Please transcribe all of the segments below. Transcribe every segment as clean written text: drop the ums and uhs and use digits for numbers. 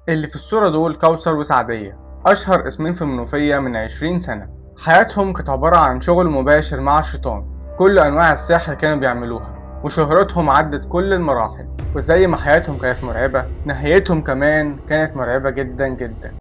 اللي في الصورة دول كوثر وسعدية، أشهر اسمين في المنوفية من 20 سنة. حياتهم كانت عبارة عن شغل مباشر مع الشيطان، كل أنواع السحر كانوا بيعملوها، وشهرتهم عدت كل المراحل. وزي ما حياتهم كانت مرعبة، نهايتهم كمان كانت مرعبة جدا جدا.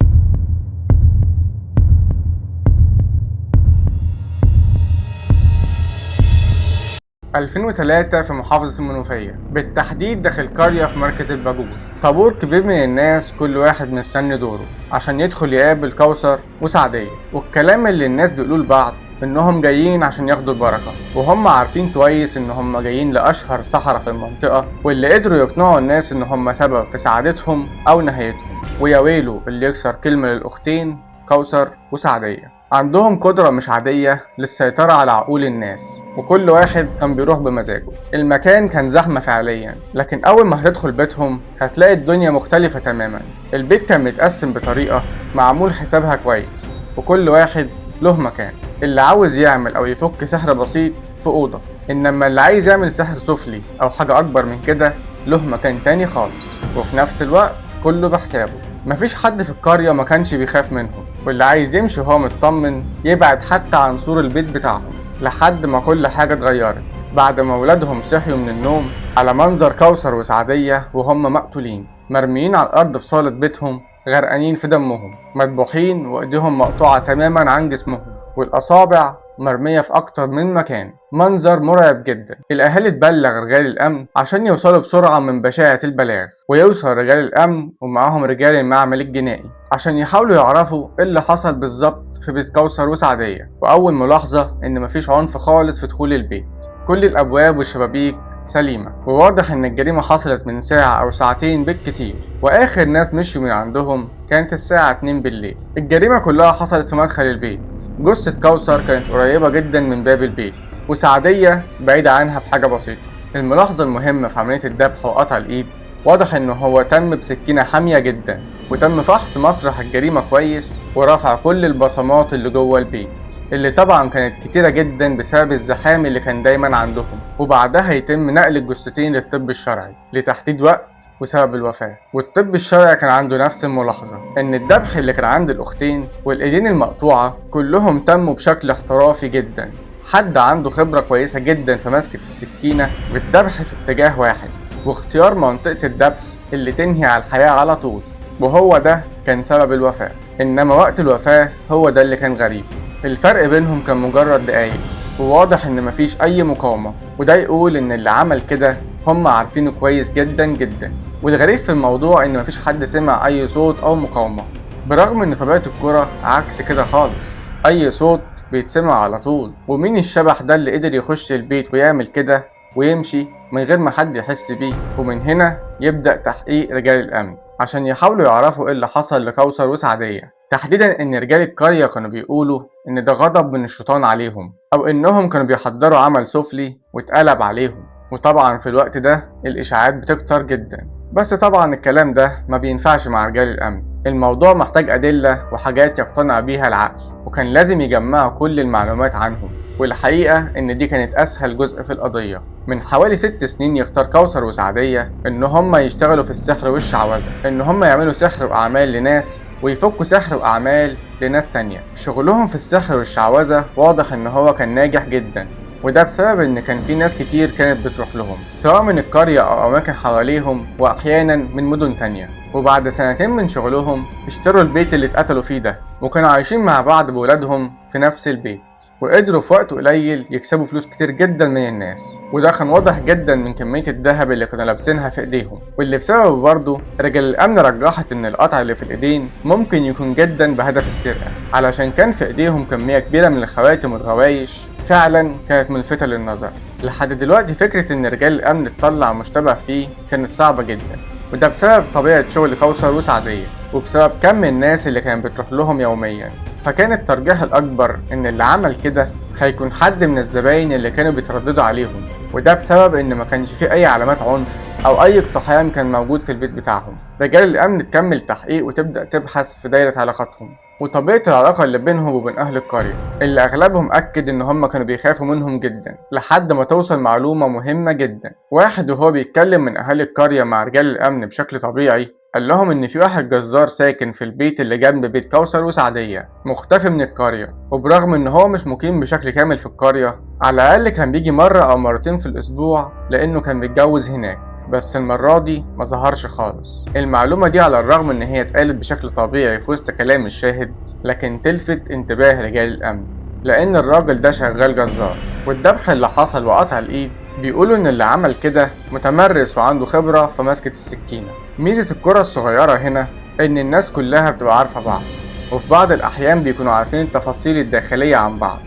2003 في محافظة المنوفية، بالتحديد داخل قرية في مركز الباجور. طابور كبير من الناس، كل واحد مستني دوره عشان يدخل يقابل كوثر وسعدية. والكلام اللي الناس بيقولوه لبعض إنهم جايين عشان ياخدوا البركة، وهم عارفين كويس إنهم جايين لأشهر سحرة في المنطقة، واللي قدروا يقنعوا الناس إن هم سبب في سعادتهم أو نهايتهم. ويا ويله اللي يكسر كلمة للأختين كوثر وسعدية. عندهم قدرة مش عادية للسيطرة على عقول الناس، وكل واحد كان بيروح بمزاجه. المكان كان زحمة فعليا، لكن أول ما هتدخل بيتهم هتلاقي الدنيا مختلفة تماما. البيت كان متقسم بطريقة معمول حسابها كويس، وكل واحد له مكان. اللي عاوز يعمل أو يفك سحر بسيط في أوضة، إنما اللي عايز يعمل سحر سفلي أو حاجة أكبر من كده له مكان تاني خالص. وفي نفس الوقت كله بحسابه. مفيش حد في القرية ما كانش بيخاف منهم، واللي عايز يمشي وهو مطمن يبعد حتى عن سور البيت بتاعهم. لحد ما كل حاجة اتغيرت بعد ما ولادهم صحيوا من النوم على منظر كوثر وسعدية وهم مقتولين، مرميين على الأرض في صالة بيتهم، غرقانين في دمهم، مذبوحين وإيديهم مقطوعة تماما عن جسمهم، والأصابع مرمية في أكتر من مكان. منظر مرعب جدا. الأهالي تبلغ رجال الأمن عشان يوصلوا بسرعة من بشاعة البلاغ، ويوصل رجال الأمن ومعاهم رجال المعمل الجنائي عشان يحاولوا يعرفوا ايه اللي حصل بالظبط في بيت كوثر وسعدية. وأول ملاحظة إن مفيش عنف خالص في دخول البيت، كل الأبواب والشبابيك سليمة، وواضح إن الجريمة حصلت من ساعة أو ساعتين بالكتير، وآخر ناس مشوا من عندهم كانت الساعة 2 بالليل. الجريمة كلها حصلت في مدخل البيت. جثة كوثر كانت قريبة جدا من باب البيت، وسعدية بعيدة عنها بحاجة بسيطة. الملاحظة المهمة في عملية الذبح وقطع الإيد، واضح إنه هو تم بسكينة حامية جدا، وتم فحص مسرح الجريمة كويس ورفع كل البصمات اللي جوه البيت، اللي طبعا كانت كتيرة جدا بسبب الزحام اللي كان دايما عندهم. وبعدها يتم نقل الجثتين للطب الشرعي لتحديد وقت وسبب الوفاة. والطب الشرعي كان عنده نفس الملاحظة، إن الذبح اللي كان عند الأختين والإيدين المقطوعة كلهم تموا بشكل احترافي جدا. حد عنده خبرة كويسة جدا في مسكة السكينة والذبح في اتجاه واحد، واختيار منطقة الذبح اللي تنهي على الحياة على طول، وهو ده كان سبب الوفاة. إنما وقت الوفاة هو ده اللي كان غريب. الفرق بينهم كان مجرد دقايق، وواضح إن مفيش أي مقاومة، وده يقول إن اللي عمل كده هم عارفينه كويس جدا جدا. والغريب في الموضوع إن مفيش حد سمع أي صوت أو مقاومة، برغم إن طبيعة الكرة عكس كده خالص، أي صوت بيتسمع على طول. ومين الشبح ده اللي قدر يخش البيت ويعمل كده ويمشي من غير ما حد يحس بيه؟ ومن هنا يبدأ تحقيق رجال الأمن عشان يحاولوا يعرفوا ايه اللي حصل لكوثر وسعدية. تحديدا ان رجال القرية كانوا بيقولوا ان ده غضب من الشيطان عليهم، او انهم كانوا بيحضروا عمل سفلي واتقلب عليهم. وطبعا في الوقت ده الاشاعات بتكتر جدا، بس طبعا الكلام ده ما بينفعش مع رجال الامن. الموضوع محتاج ادلة وحاجات يقتنع بيها العقل، وكان لازم يجمعوا كل المعلومات عنهم. والحقيقة إن دي كانت أسهل جزء في القضية. من حوالي 6 سنين يختار كوثر وسعدية إن هما يشتغلوا في السحر والشعوذة، إن هما يعملوا سحر وأعمال لناس ويفكوا سحر وأعمال لناس تانية. شغلهم في السحر والشعوذة واضح إن هو كان ناجح جدا، وده بسبب إن كان في ناس كتير كانت بتروح لهم، سواء من القرية أو أماكن حواليهم، وأحيانا من مدن تانية. وبعد سنتين من شغلهم اشتروا البيت اللي اتقتلوا فيه ده، وكانوا عايشين مع بعض بولادهم في نفس البيت، وقدروا في وقت قليل يكسبوا فلوس كتير جدا من الناس. وده كان واضح جدا من كمية الذهب اللي كانوا لابسينها في ايديهم، واللي بسببه برضه رجال الامن رجحت ان القطع اللي في الايدين ممكن يكون جدا بهدف السرقة، علشان كان في ايديهم كمية كبيرة من الخواتم والغوايش فعلا كانت ملفتة للنظر. لحد دلوقتي فكرة ان رجال الامن تطلع مشتبه فيه كانت صعبة جدا، وده بسبب طبيعة شغل كوثر وسعدية، وبسبب كم الناس اللي كانت بتروح لهم يوميا. فكان الترجيح الأكبر إن اللي عمل كده هيكون حد من الزباين اللي كانوا بيترددوا عليهم، وده بسبب إن ما كانش فيه أي علامات عنف أو أي اقتحام كان موجود في البيت بتاعهم. رجال الأمن تكمل تحقيق وتبدأ تبحث في دايرة علاقاتهم وطبيعة العلاقة اللي بينهم وبين أهل القرية، اللي أغلبهم أكد إن هم كانوا بيخافوا منهم جدا. لحد ما توصل معلومة مهمة جدا. واحد وهو بيتكلم من أهالي القرية مع رجال الأمن بشكل طبيعي قال لهم إن في واحد جزار ساكن في البيت اللي جنب بيت كوثر وسعدية، مختفي من القرية، وبرغم إن هو مش مقيم بشكل كامل في القرية، على الأقل كان بيجي مرة أو مرتين في الأسبوع لأنه كان متجوز هناك. بس المرة دي ما ظهرش خالص. المعلومة دي على الرغم إن هي اتقالت بشكل طبيعي في وسط كلام الشاهد، لكن تلفت انتباه رجال الأمن، لأن الراجل ده شغال جزار. والذبح اللي حصل وقطع الإيد بيقولوا إن اللي عمل كده متمرس وعنده خبرة في مسكة السكينة. ميزة الكرة الصغيرة هنا إن الناس كلها بتبقى عارفة بعض، وفي بعض الأحيان بيكونوا عارفين التفاصيل الداخلية عن بعض.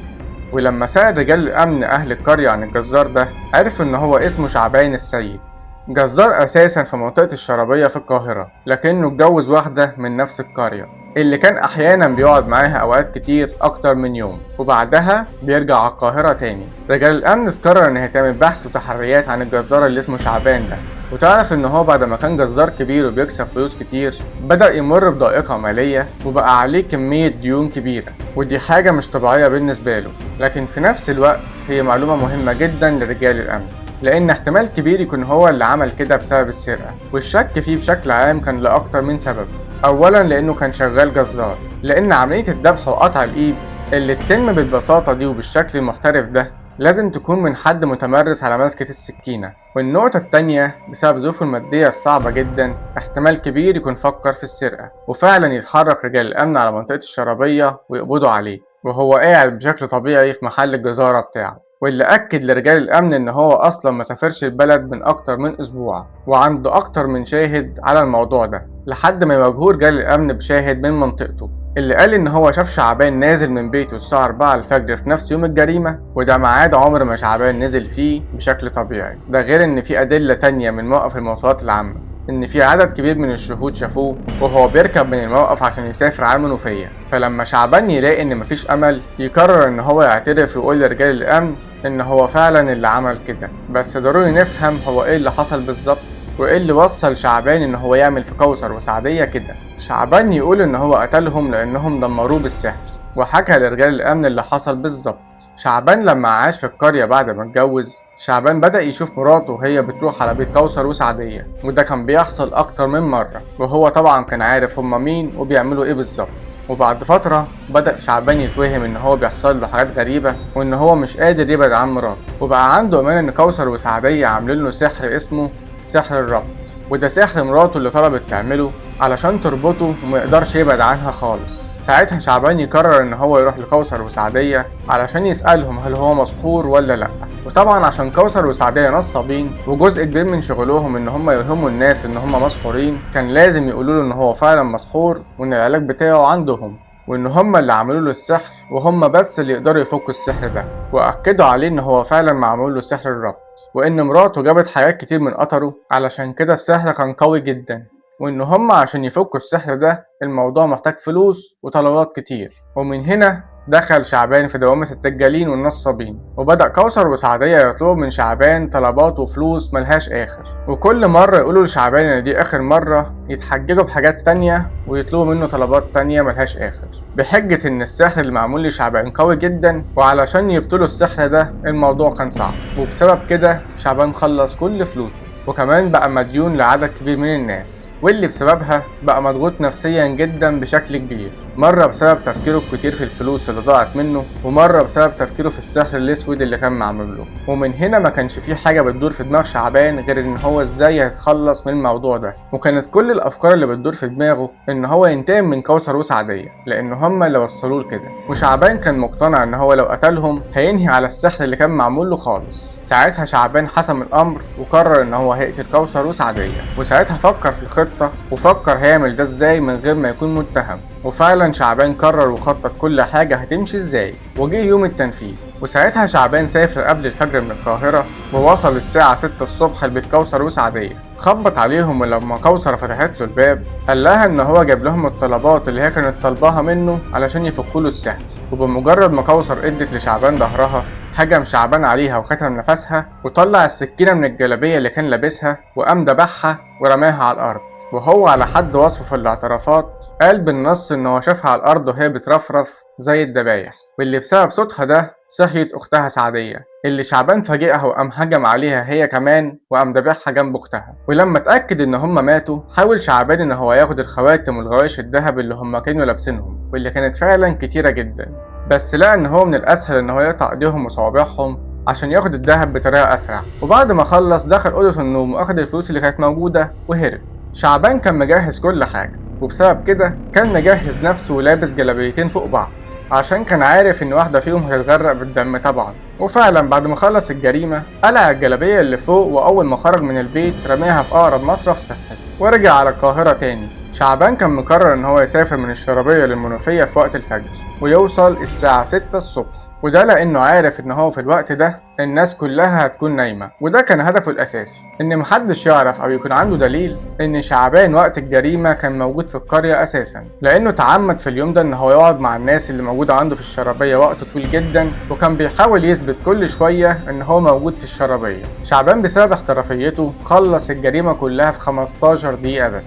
ولما سأل رجال الأمن أهل القرية عن الجزار ده، عرف إن هو اسمه شعبان السيد، جزار أساسا في منطقة الشرابية في القاهرة، لكنه اتجوز واحدة من نفس القرية اللي كان أحيانا بيقعد معاها أوقات كتير أكتر من يوم، وبعدها بيرجع على القاهرة تاني. رجال الأمن قرر إن هي تعمل بحث وتحريات عن الجزار اللي اسمه شعبان ده، وتعرف إن هو بعد ما كان جزار كبير وبيكسب فلوس كتير، بدأ يمر بضائقة مالية وبقى عليه كمية ديون كبيرة، ودي حاجة مش طبيعية بالنسبة له. لكن في نفس الوقت هي معلومة مهمة جدا لرجال الأمن، لأن احتمال كبير يكون هو اللي عمل كده بسبب السرقة، والشك فيه بشكل عام كان لأكتر من سبب. أولا لأنه كان شغال جزار، لأن عملية الذبح وقطع الإيد اللي تتم بالبساطة دي وبالشكل المحترف ده لازم تكون من حد متمرس على مسكة السكينة. والنقطة التانية بسبب ظروفه المادية الصعبة جدا، احتمال كبير يكون فكر في السرقة، وفعلا يتحرك رجال الأمن على منطقة الشرابية ويقبضوا عليه وهو قاعد بشكل طبيعي في محل الجزارة بتاعه. واللي أكد لرجال الأمن إن هو أصلا ما سافرش البلد من أكتر من أسبوع، وعنده أكتر من شاهد على الموضوع ده، لحد ما يواجهوه رجال الأمن بشاهد من منطقته اللي قال إن هو شاف شعبان نازل من بيته الساعة 4 الفجر في نفس يوم الجريمة، وده ميعاد عمر ما شعبان نزل فيه بشكل طبيعي. ده غير إن في أدلة تانية من موقف المواصلات العامة إن في عدد كبير من الشهود شافوه وهو بيركب من الموقف عشان يسافر على المنوفية. فلما شعبان يلاقي إن مفيش أمل، يقرر إن هو يعترف ويقول لرجال الأمن إن هو فعلا اللي عمل كده. بس ضروري نفهم هو إيه اللي حصل بالظبط، وإيه اللي وصل شعبان إن هو يعمل في كوثر وسعدية كده. شعبان يقول إن هو قتلهم لأنهم دمروه بالسحر، وحكى لرجال الأمن اللي حصل بالظبط. شعبان لما عاش في القرية بعد ما اتجوز، شعبان بدأ يشوف مراته وهي بتروح على بيت كوثر وسعدية، وده كان بيحصل أكتر من مرة، وهو طبعا كان عارف هما مين وبيعملوا إيه بالظبط. وبعد فترة بدأ شعبان يتوهم إن هو بيحصل له حاجات غريبة، وإن هو مش قادر يبعد عن مراته، وبقى عنده إيمان إن كوثر وسعدية عاملين له سحر اسمه سحر الربط، وده سحر مراته اللي طلبت تعمله علشان تربطه وما يقدرش يبعد عنها خالص. ساعتها شعبان يقرر ان هو يروح لكوثر وسعدية علشان يسألهم هل هو مسحور ولا لا. وطبعا عشان كوثر وسعدية نصابين وجزء كبير من شغلهم ان هم يوهموا الناس ان هم مسحورين، كان لازم يقولوا له ان هو فعلا مسحور وان العلاج بتاعه عندهم، وان هم اللي عملوا له السحر وهم بس اللي يقدروا يفكوا السحر ده. واكدوا عليه ان هو فعلا معمول له سحر الربط، وان مراته جابت حاجات كتير من قطره علشان كده السحر كان قوي جدا، وإن هم عشان يفكوا السحر ده الموضوع محتاج فلوس وطلبات كتير. ومن هنا دخل شعبان في دوامة الدجالين والنصابين، وبدأ كوثر وسعدية يطلبوا من شعبان طلبات وفلوس ملهاش آخر، وكل مرة يقولوا لشعبان إن دي آخر مرة يتحججوا بحاجات تانية ويطلبوا منه طلبات تانية ملهاش آخر، بحجة إن السحر اللي معمول لشعبان قوي جدا، وعلشان يبطلوا السحر ده الموضوع كان صعب. وبسبب كده شعبان خلص كل فلوسه، وكمان بقى مديون لعدد كبير من الناس، واللي بسببها بقى مضغوط نفسيا جدا بشكل كبير، مرة بسبب تفكيره الكتير في الفلوس اللي ضاعت منه، ومرة بسبب تفكيره في السحر الاسود اللي كان معمول له. ومن هنا ما كانش فيه حاجة بتدور في دماغ شعبان غير ان هو ازاي هيتخلص من الموضوع ده، وكانت كل الافكار اللي بتدور في دماغه ان هو ينتقم من كوثر وسعدية لان هما اللي وصلوه لكده. وشعبان كان مقتنع ان هو لو قتلهم هينهي على السحر اللي كان معمول له خالص. ساعتها شعبان حسم الامر وقرر ان هو هيقتل كوثر وسعدية، وساعتها فكر في الخطة وفكر هيعمل ده ازاي من غير ما يكون متهم. وفعلا شعبان قرر وخطط كل حاجة هتمشي ازاي، وجه يوم التنفيذ. وساعتها شعبان سافر قبل الفجر من القاهرة، ووصل الساعة 6 الصبح لبيت كوثر وسعدية. خبط عليهم، ولما كوثر فتحت له الباب قال لها ان هو جاب لهم الطلبات اللي هي كانت طالباها منه علشان يفكوا له السحر. وبمجرد ما كوثر ادت لشعبان ظهرها، هجم شعبان عليها وكتم نفسها وطلع السكينة من الجلابية اللي كان لابسها وقام دبحها ورماها على الأرض. وهو على حد وصفه في الاعترافات قال بالنص ان هو شافها على الارض وهي بترفرف زي الدبايح، واللي بسبب صوتها ده صحيت اختها سعدية. اللي شعبان فاجئها وقام هجم عليها هي كمان وقام دبحها جنب اختها. ولما اتاكد ان هم ماتوا حاول شعبان ان هو ياخد الخواتم والغوايش الذهب اللي هم كانوا لابسينهم واللي كانت فعلا كتيره جدا، بس لقى ان هو من الاسهل ان هو يقطع ايديهم وصوابعهم عشان ياخد الذهب بطريقه اسرع. وبعد ما خلص دخل اوضه النوم واخد الفلوس اللي كانت موجوده وهرب. شعبان كان مجهز كل حاجه، وبسبب كده كان مجهز نفسه ولابس جلابيتين فوق بعض عشان كان عارف ان واحدة فيهم هتتغرق بالدم طبعا. وفعلا بعد ما خلص الجريمة قلع الجلابية اللي فوق، واول ما خرج من البيت رماها في اقرب مصرف صحي ورجع على القاهرة تاني. شعبان كان مقرر ان هو يسافر من الشرابية للمنوفية في وقت الفجر ويوصل الساعة 6 الصبح، وده لانه عارف ان هو في الوقت ده الناس كلها هتكون نايمة. وده كان هدفه الاساسي، ان محدش يعرف او يكون عنده دليل ان شعبان وقت الجريمة كان موجود في القرية اساسا، لانه تعمد في اليوم ده ان هو يقعد مع الناس اللي موجودة عنده في الشرابية وقت طويل جدا، وكان بيحاول يثبت كل شوية ان هو موجود في الشرابية. شعبان بسبب احترافيته خلص الجريمة كلها في 15 دقيقة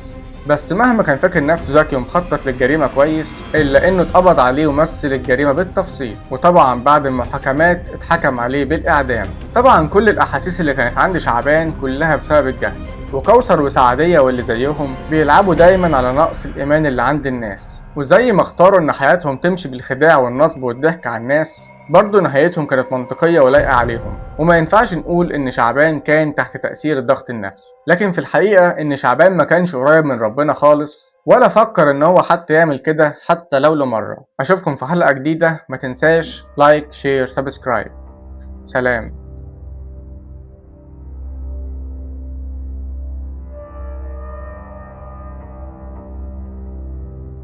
بس مهما كان فاكر نفسه ذكي ومخطط للجريمة كويس إلا إنه اتقبض عليه ومثل الجريمة بالتفصيل، وطبعا بعد المحاكمات اتحكم عليه بالإعدام. طبعا كل الأحاسيس اللي كانت عند شعبان كلها بسبب الجهل، وكوثر وسعدية واللي زيهم بيلعبوا دايما على نقص الإيمان اللي عند الناس، وزي ما اختاروا إن حياتهم تمشي بالخداع والنصب والضحك على الناس برضه نهايتهم كانت منطقية ولايقة عليهم. وما ينفعش نقول إن شعبان كان تحت تأثير الضغط النفسي، لكن في الحقيقة إن شعبان ما كانش قريب من ربنا خالص ولا فكر إن هو حتى يعمل كده حتى لو لمرة. أشوفكم في حلقة جديدة، ما تنساش لايك شير سبسكرايب. سلام.